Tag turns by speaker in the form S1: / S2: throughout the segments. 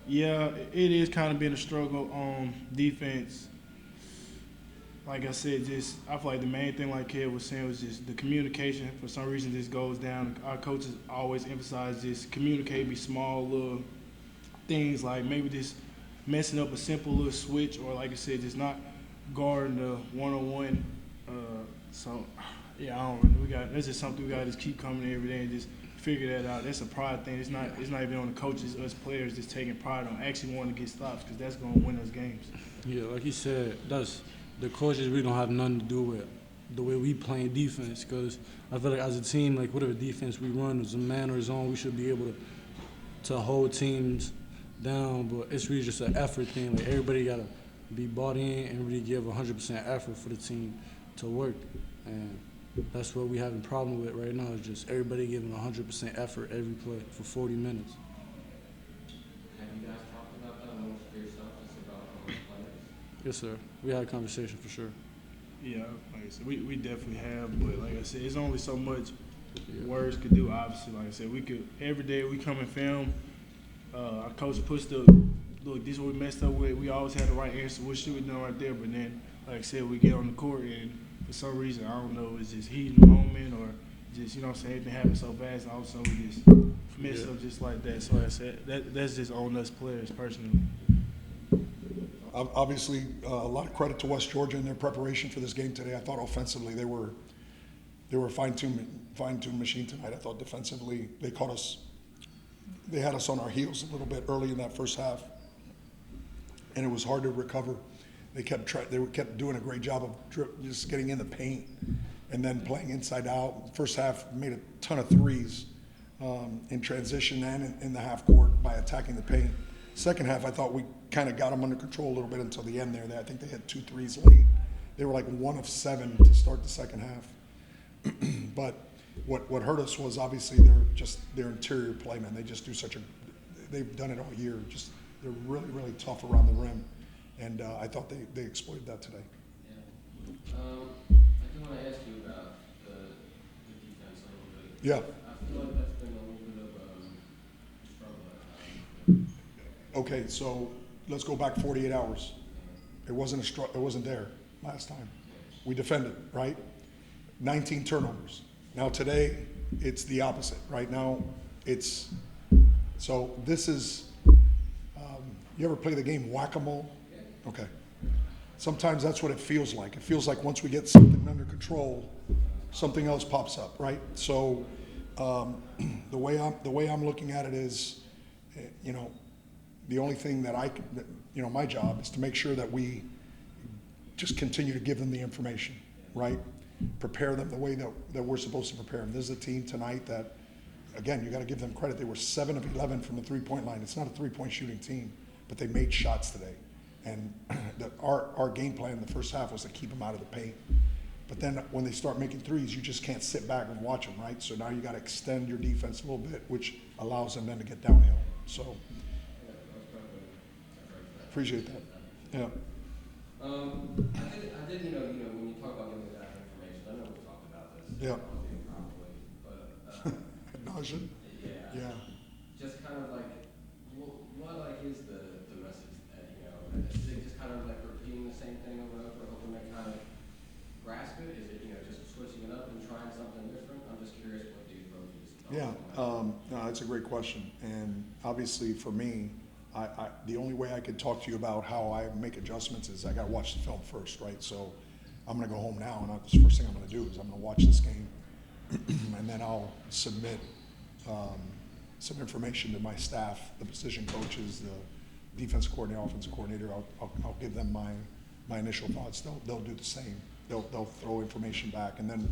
S1: Yeah, it is kind of been a struggle on defense. Like I said, just I feel like the main thing, like Kev was saying, was just the communication. For some reason, this goes down. Our coaches always emphasize this: communicate, be small little things like maybe just messing up a simple little switch, or like I said, just not guarding the one-on-one. Uh, so, yeah, I don't. Really, we got that's just something we got to just keep coming in every day and just figure that out. That's a pride thing. It's not. It's not even on the coaches. Us players just taking pride on actually wanting to get stops because that's going to win us games.
S2: Yeah, like you said, that's the coaches really don't have nothing to do with the way we playing defense. Because I feel like as a team, like whatever defense we run, as a man or zone, we should be able to hold teams down. But it's really just an effort thing. Like everybody gotta be bought in and really give 100% effort for the team to work. And that's what we having problem with right now. Is just everybody giving 100% effort every play for 40 minutes.
S3: Have you guys talked about that amongst yourself, just about amongst players?
S2: Yes, sir. We had a conversation for sure.
S1: Yeah, like I said, we definitely have, but like I said, it's only so much
S2: Yeah.
S1: words could do. Obviously, like I said, we could every day we come and film. Our coach puts the look. This is what we messed up with. We always had the right answer. What should we done right there? But then, like I said, we get on the court and for some reason I don't know, it's just heat in the moment or just you know what I'm saying everything happens so fast. And all of a sudden we just mess up just like that. So like I said that's just on us players personally.
S4: Obviously, a lot of credit to West Georgia in their preparation for this game today. I thought offensively they were a fine-tuned machine tonight. I thought defensively they caught us. They had us on our heels a little bit early in that first half, and it was hard to recover. They kept doing a great job of just getting in the paint and then playing inside out. First half made a ton of threes in transition and in the half court by attacking the paint. Second half, I thought we kind of got them under control a little bit until the end there. I think they had 2 threes late. They were like 1 of 7 to start the second half. But what hurt us was obviously their interior play, man. They just do they've done it all year. Just they're really, really tough around the rim. And I thought they exploited that today.
S3: Yeah. I do want to ask you about the defense a little bit.
S4: Yeah.
S3: I feel like that's been a little bit of a struggle at times.
S4: Okay, so let's go back 48 hours. It wasn't there last time. We defended, right? 19 turnovers. Now today, it's the opposite. Right now, so this is, you ever play the game whack-a-mole? Okay. Sometimes that's what it feels like. It feels like once we get something under control, something else pops up, right? So the way I'm looking at it is, the only thing that my job is to make sure that we just continue to give them the information, right? Prepare them the way that we're supposed to prepare them. This is a team tonight that, again, you got to give them credit. They were 7 of 11 from the three-point line. It's not a three-point shooting team, but they made shots today. And our game plan in the first half was to keep them out of the paint. But then when they start making threes, you just can't sit back and watch them, right? So now you got to extend your defense a little bit, which allows them then to get downhill. So appreciate that. Yeah.
S3: I did, when you talk about giving that information, I know we talked about this.
S4: Yeah.
S3: Probably, but
S4: Nauseam? Yeah.
S3: just kind of like, what is the message that, is it just kind of like repeating the same thing over and over, hoping they kind of grasp it? Is it, just switching it up and trying something different? I'm just curious what the approach is.
S4: Yeah, no, that's a great question. And obviously for me, the only way I could talk to you about how I make adjustments is I got to watch the film first, right? So I'm going to go home now, and the first thing I'm going to do is I'm going to watch this game, and then I'll submit some information to my staff, the position coaches, the defense coordinator, offensive coordinator. I'll give them my initial thoughts. They'll do the same. They'll throw information back, and then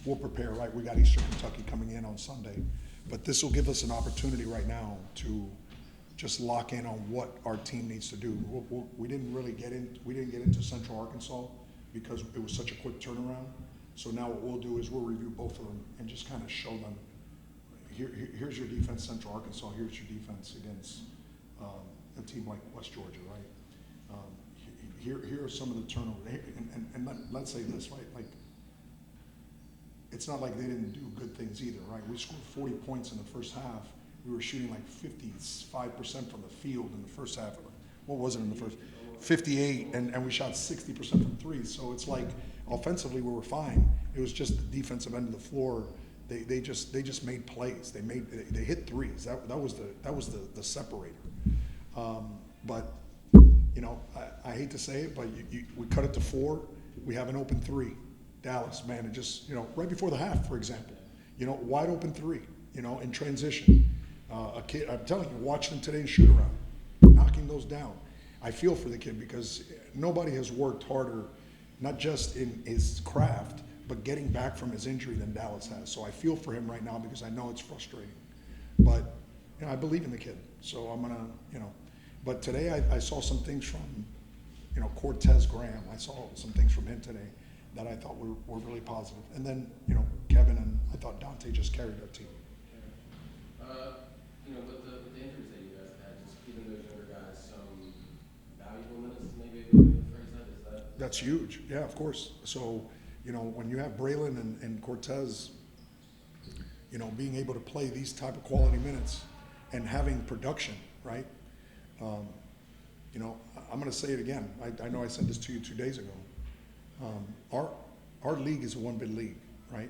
S4: we'll prepare, right? We got Eastern Kentucky coming in on Sunday, but this will give us an opportunity right now to just lock in on what our team needs to do. We didn't get into Central Arkansas because it was such a quick turnaround. So now what we'll do is we'll review both of them and just kind of show them, here's your defense, Central Arkansas, here's your defense against a team like West Georgia, right? Here are some of the turnovers. And let's say this, right? Like, it's not like they didn't do good things either, right? We scored 40 points in the first half, we were shooting like 55% from the field in the first half. What was it in the first? 58, and we shot 60% from threes. So it's like offensively we were fine. It was just the defensive end of the floor. They just made plays. They hit threes. That was the separator. But you know, I hate to say it, but we cut it to 4. We have an open 3. Dallas, man, it just, you know, right before the half, for example, you know, wide open 3, you know, in transition. A kid, I'm telling you, watching him today in shoot around, knocking those down. I feel for the kid because nobody has worked harder, not just in his craft, but getting back from his injury than Dallas has. So I feel for him right now because I know it's frustrating. But, you know, I believe in the kid. So I'm going to, you know. But today I saw some things from, you know, Cortez Graham. I saw some things from him today that I thought were really positive. And then, you know, Kevin and I thought Dante just carried our team.
S3: You know, with the injuries that you guys had, just giving those younger guys some valuable minutes, maybe a good way to phrase that, is that?
S4: That's huge. Yeah, of course. So, you know, when you have Braylon and Cortez, you know, being able to play these type of quality minutes and having production, right? You know, I'm going to say it again. I know I said this to you 2 days ago. Our league is a one-bid league, right?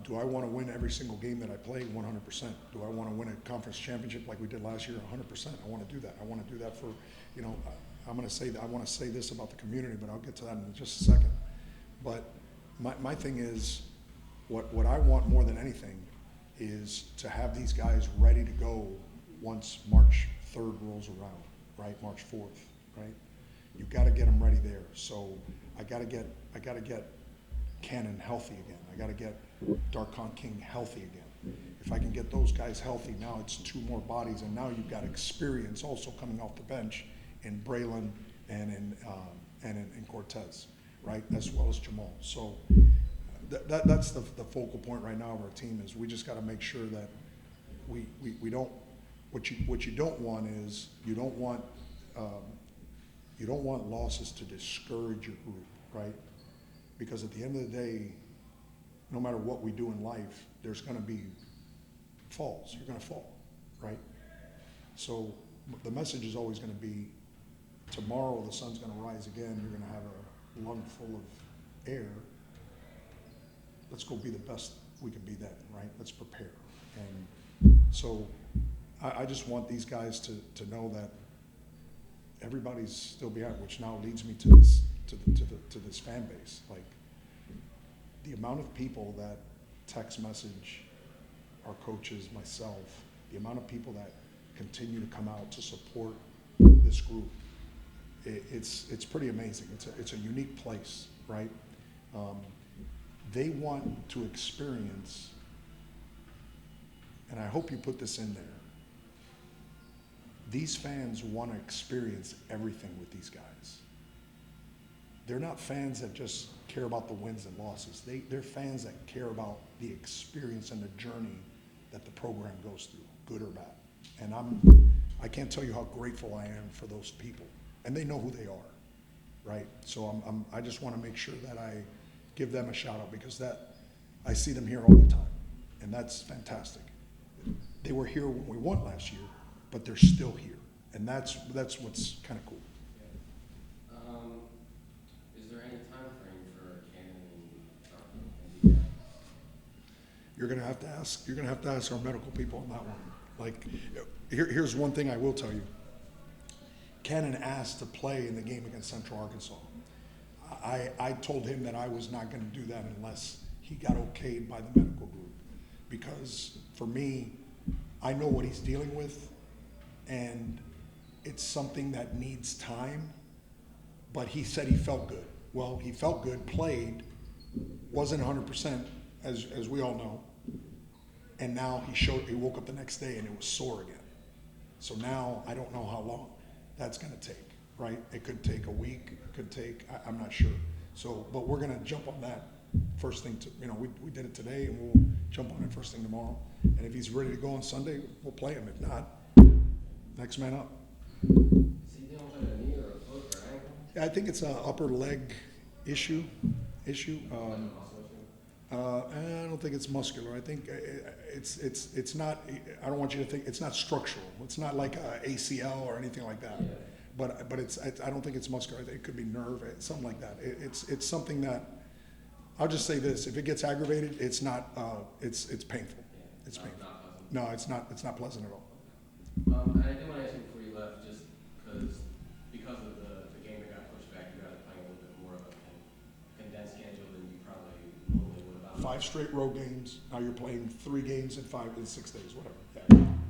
S4: Do I want to win every single game that I play? 100%. Do I want to win a conference championship like we did last year? 100%. I want to do that. I want to do that for, you know, I'm going to say that I want to say this about the community, but I'll get to that in just a second. But my thing is, what I want more than anything is to have these guys ready to go once March 3rd rolls around, right? March 4th, right? You've got to get them ready there. So I got to get Cannon healthy again. I got to get Darkon King healthy again. If I can get those guys healthy, now it's 2 more bodies, and now you've got experience also coming off the bench in Braylon and in Cortez, right? As well as Jamal. So that's the focal point right now of our team is we just got to make sure that we don't. What you don't want is you don't want losses to discourage your group, right? Because at the end of the day, no matter what we do in life, there's going to be falls. You're going to fall, right? So the message is always going to be, tomorrow the sun's going to rise again. You're going to have a lung full of air. Let's go be the best we can be then, right? Let's prepare. And so I just want these guys to know that everybody's still behind, which now leads me to this fan base. Like, the amount of people that text message our coaches, myself, the amount of people that continue to come out to support this group, it's pretty amazing. It's a unique place, right? They want to experience, and I hope you put this in there, these fans want to experience everything with these guys. They're not fans that just care about the wins and losses. They're fans that care about the experience and the journey that the program goes through, good or bad. And I can't tell you how grateful I am for those people. And they know who they are, right? So I just want to make sure that I give them a shout out because I see them here all the time. And that's fantastic. They were here when we won last year, but they're still here. And that's what's kind of cool.
S3: Is there any time frame for Cannon and DJ?
S4: You're gonna have to ask our medical people on that one. Like, here's one thing I will tell you. Cannon asked to play in the game against Central Arkansas. I told him that I was not going to do that unless he got okayed by the medical group, because for me, I know what he's dealing with, and it's something that needs time. But he said he felt good. Well, he felt good, played, wasn't 100%, as we all know, and now he woke up the next day and it was sore again. So now I don't know how long that's going to take, right? It could take a week, it could take, I'm not sure. So, but we're going to jump on that first thing, we did it today, and we'll jump on it first thing tomorrow. And if he's ready to go on Sunday, we'll play him. If not, next man up.
S3: Is he dealing with a knee or a foot or ankle?
S4: I think it's an upper leg issue. I don't think it's muscular. I think it's not. I don't want you to think it's not structural. It's not like a ACL or anything like that.
S3: Yeah.
S4: But I don't think it's muscular. I think it could be nerve, something like that. It's something that. I'll just say this: if it gets aggravated, it's not. It's painful.
S3: Yeah,
S4: It's painful.
S3: not pleasant.
S4: No, it's not. It's not pleasant at all.
S3: And I did want to ask you before you left, just because of the game that got pushed back, you guys are playing a little bit more of a condensed schedule than you probably normally would have.
S4: 5 straight road games. Now you're playing 3 games in 6 days, whatever.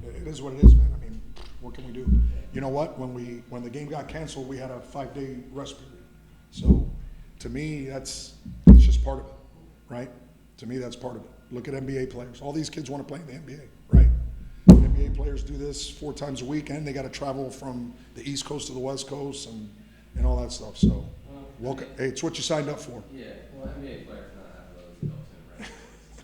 S4: Yeah. It is what it is, man. I mean, what can we do? You know what? When the game got canceled, we had a 5-day rest period. So, to me, it's just part of it, right? To me, that's part of it. Look at NBA players. All these kids want to play in the NBA, right? NBA players do this 4 times a week, and they got to travel from the East Coast to the West Coast and all that stuff. So, welcome. Hey, it's what you signed up for.
S3: Yeah, well, NBA players not have those built in, right?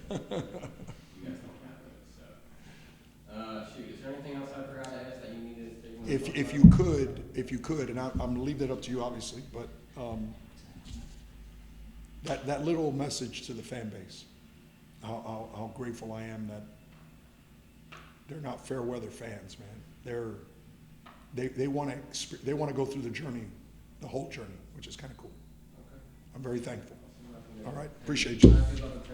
S3: So, you guys don't have those, so. Shoot, is there anything else I forgot to ask that you needed? That you wanted to talk about?
S4: If you could, and I'm gonna leave that up to you, obviously, but that little message to the fan base, how grateful I am that they're not fair weather fans, man. They want to go through the journey, the whole journey, which is kind of cool.
S3: Okay.
S4: I'm very thankful.
S3: Awesome.
S4: All right, appreciate you.
S3: Good luck in terms